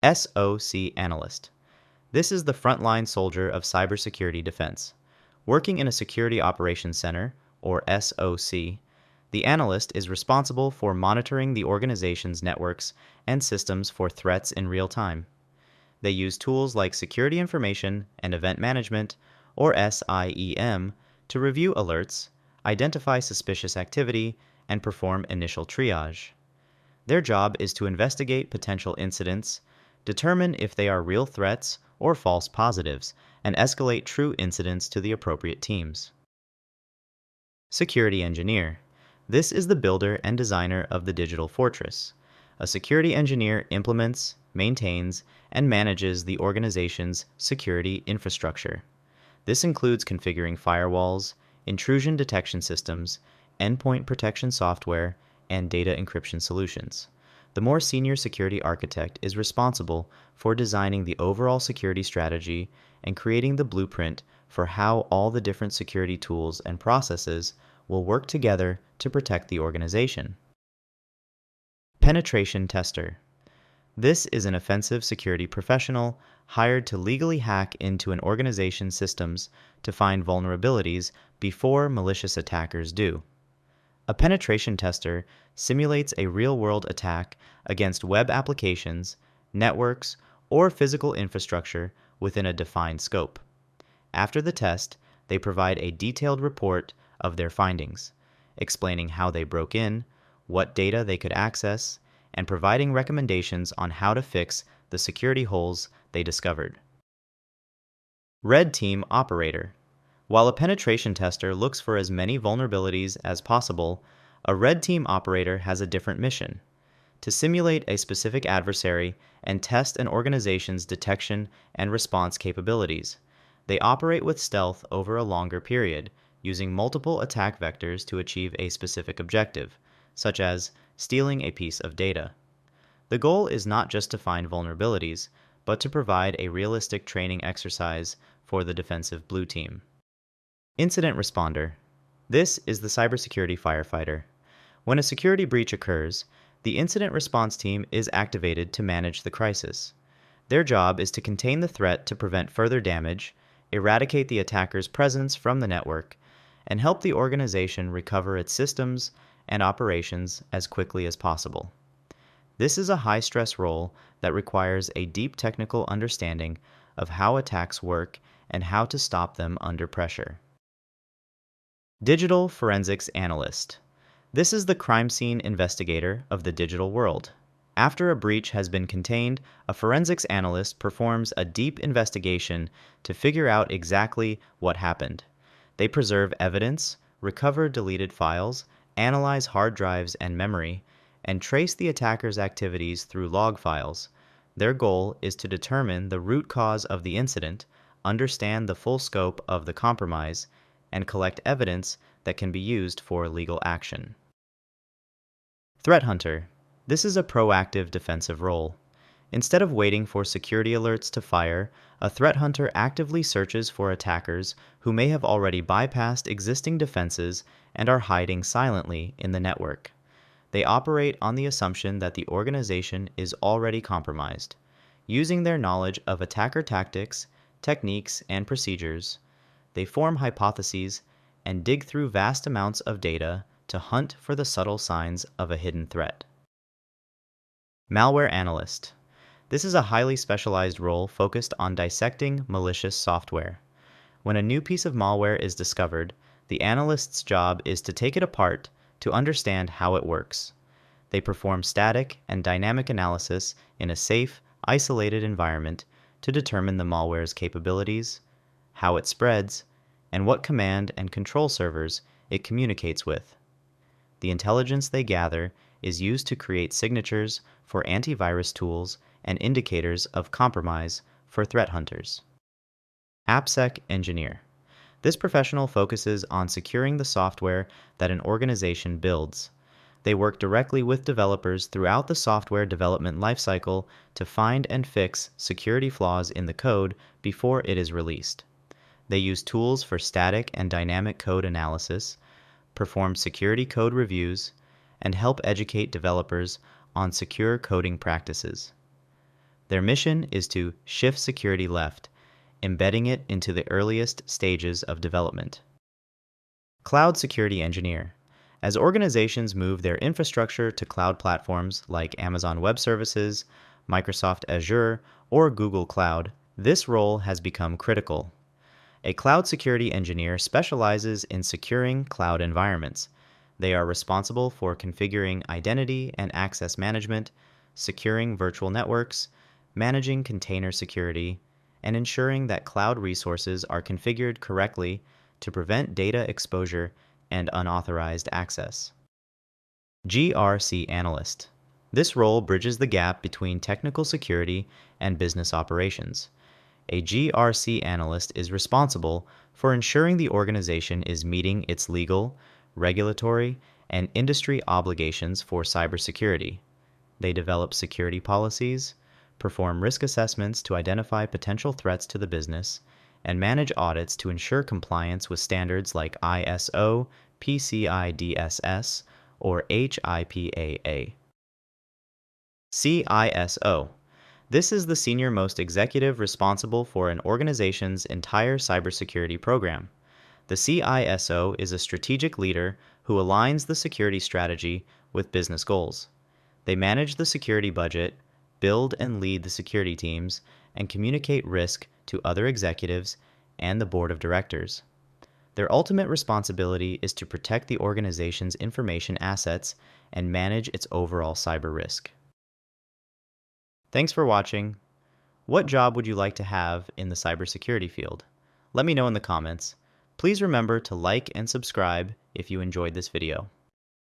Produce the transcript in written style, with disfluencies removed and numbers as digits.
SOC Analyst. This is the frontline soldier of cybersecurity defense. Working in a Security Operations Center, or SOC, the analyst is responsible for monitoring the organization's networks and systems for threats in real time. They use tools like Security Information and Event Management, or SIEM, to review alerts, identify suspicious activity, and perform initial triage. Their job is to investigate potential incidents, determine if they are real threats or false positives, and escalate true incidents to the appropriate teams. Security Engineer. This is the builder and designer of the digital fortress. A security engineer implements, maintains, and manages the organization's security infrastructure. This includes configuring firewalls, intrusion detection systems, endpoint protection software, and data encryption solutions. The more senior security architect is responsible for designing the overall security strategy and creating the blueprint for how all the different security tools and processes will work together to protect the organization. Penetration Tester. This is an offensive security professional hired to legally hack into an organization's systems to find vulnerabilities before malicious attackers do. A penetration tester simulates a real-world attack against web applications, networks, or physical infrastructure within a defined scope. After the test, they provide a detailed report of their findings, explaining how they broke in, what data they could access, and providing recommendations on how to fix the security holes they discovered. Red Team Operator. While a penetration tester looks for as many vulnerabilities as possible, a red team operator has a different mission: to simulate a specific adversary and test an organization's detection and response capabilities. They operate with stealth over a longer period, using multiple attack vectors to achieve a specific objective, such as stealing a piece of data. The goal is not just to find vulnerabilities, but to provide a realistic training exercise for the defensive blue team. Incident Responder. This is the cybersecurity firefighter. When a security breach occurs, the incident response team is activated to manage the crisis. Their job is to contain the threat to prevent further damage, eradicate the attacker's presence from the network, and help the organization recover its systems and operations as quickly as possible. This is a high-stress role that requires a deep technical understanding of how attacks work and how to stop them under pressure. Digital Forensics Analyst. This is the crime scene investigator of the digital world. After a breach has been contained, a forensics analyst performs a deep investigation to figure out exactly what happened. They preserve evidence, recover deleted files, analyze hard drives and memory, and trace the attacker's activities through log files. Their goal is to determine the root cause of the incident, understand the full scope of the compromise, and collect evidence that can be used for legal action. Threat Hunter. This is a proactive defensive role. Instead of waiting for security alerts to fire, a threat hunter actively searches for attackers who may have already bypassed existing defenses and are hiding silently in the network. They operate on the assumption that the organization is already compromised. Using their knowledge of attacker tactics, techniques, and procedures, they form hypotheses and dig through vast amounts of data to hunt for the subtle signs of a hidden threat. Malware Analyst. This is a highly specialized role focused on dissecting malicious software. When a new piece of malware is discovered, the analyst's job is to take it apart to understand how it works. They perform static and dynamic analysis in a safe, isolated environment to determine the malware's capabilities, how it spreads, and what command and control servers it communicates with. The intelligence they gather is used to create signatures for antivirus tools and indicators of compromise for threat hunters. AppSec Engineer. This professional focuses on securing the software that an organization builds. They work directly with developers throughout the software development lifecycle to find and fix security flaws in the code before it is released. They use tools for static and dynamic code analysis, perform security code reviews, and help educate developers on secure coding practices. Their mission is to shift security left, embedding it into the earliest stages of development. Cloud Security Engineer. As organizations move their infrastructure to cloud platforms like Amazon Web Services, Microsoft Azure, or Google Cloud, this role has become critical. A cloud security engineer specializes in securing cloud environments. They are responsible for configuring identity and access management, securing virtual networks, managing container security, and ensuring that cloud resources are configured correctly to prevent data exposure and unauthorized access. GRC Analyst. This role bridges the gap between technical security and business operations. A GRC analyst is responsible for ensuring the organization is meeting its legal, regulatory, and industry obligations for cybersecurity. They develop security policies, perform risk assessments to identify potential threats to the business, and manage audits to ensure compliance with standards like ISO, PCI DSS, or HIPAA. CISO. This is the senior-most executive responsible for an organization's entire cybersecurity program. The CISO is a strategic leader who aligns the security strategy with business goals. They manage the security budget, build and lead the security teams, and communicate risk to other executives and the board of directors. Their ultimate responsibility is to protect the organization's information assets and manage its overall cyber risk. Thanks for watching. What job would you like to have in the cybersecurity field? Let me know in the comments. Please remember to like and subscribe if you enjoyed this video.